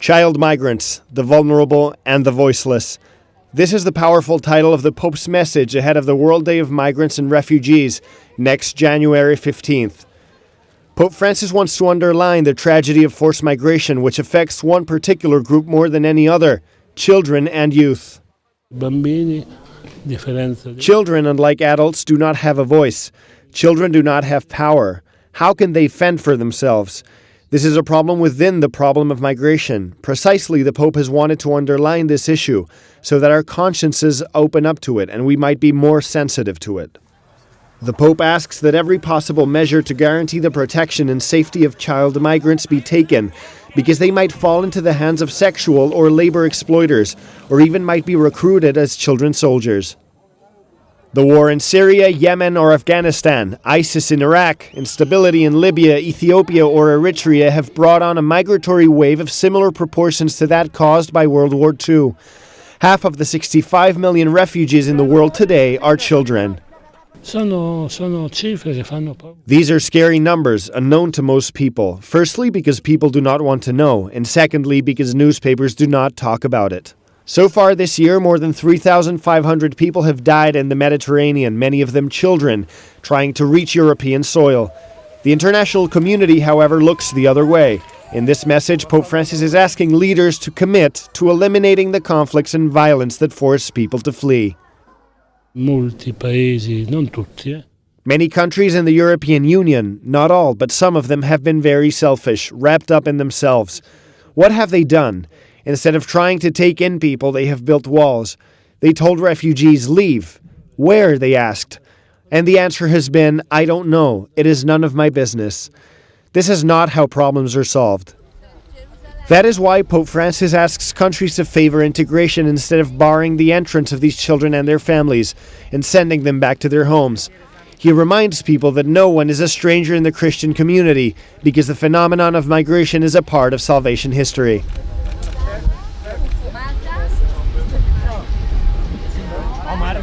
Child Migrants, the Vulnerable and the Voiceless. This is the powerful title of the Pope's message ahead of the World Day of Migrants and Refugees, next January 15th. Pope Francis wants to underline the tragedy of forced migration, which affects one particular group more than any other: children and youth. Children, unlike adults, do not have a voice. Children do not have power. How can they fend for themselves? This is a problem within the problem of migration. Precisely, the Pope has wanted to underline this issue so that our consciences open up to it and we might be more sensitive to it. The Pope asks that every possible measure to guarantee the protection and safety of child migrants be taken, because they might fall into the hands of sexual or labor exploiters, or even might be recruited as children soldiers. The war in Syria, Yemen, or Afghanistan, ISIS in Iraq, instability in Libya, Ethiopia, or Eritrea have brought on a migratory wave of similar proportions to that caused by World War II. Half of the 65 million refugees in the world today are children. These are scary numbers, unknown to most people. Firstly, because people do not want to know, and secondly, because newspapers do not talk about it. So far this year, more than 3,500 people have died in the Mediterranean, many of them children, trying to reach European soil. The international community, however, looks the other way. In this message, Pope Francis is asking leaders to commit to eliminating the conflicts and violence that force people to flee. Many countries in the European Union, not all, but some of them have been very selfish, wrapped up in themselves. What have they done? Instead of trying to take in people, they have built walls. They told refugees, leave. Where, they asked. And the answer has been, I don't know. It is none of my business. This is not how problems are solved. That is why Pope Francis asks countries to favor integration instead of barring the entrance of these children and their families and sending them back to their homes. He reminds people that no one is a stranger in the Christian community because the phenomenon of migration is a part of salvation history. Omar.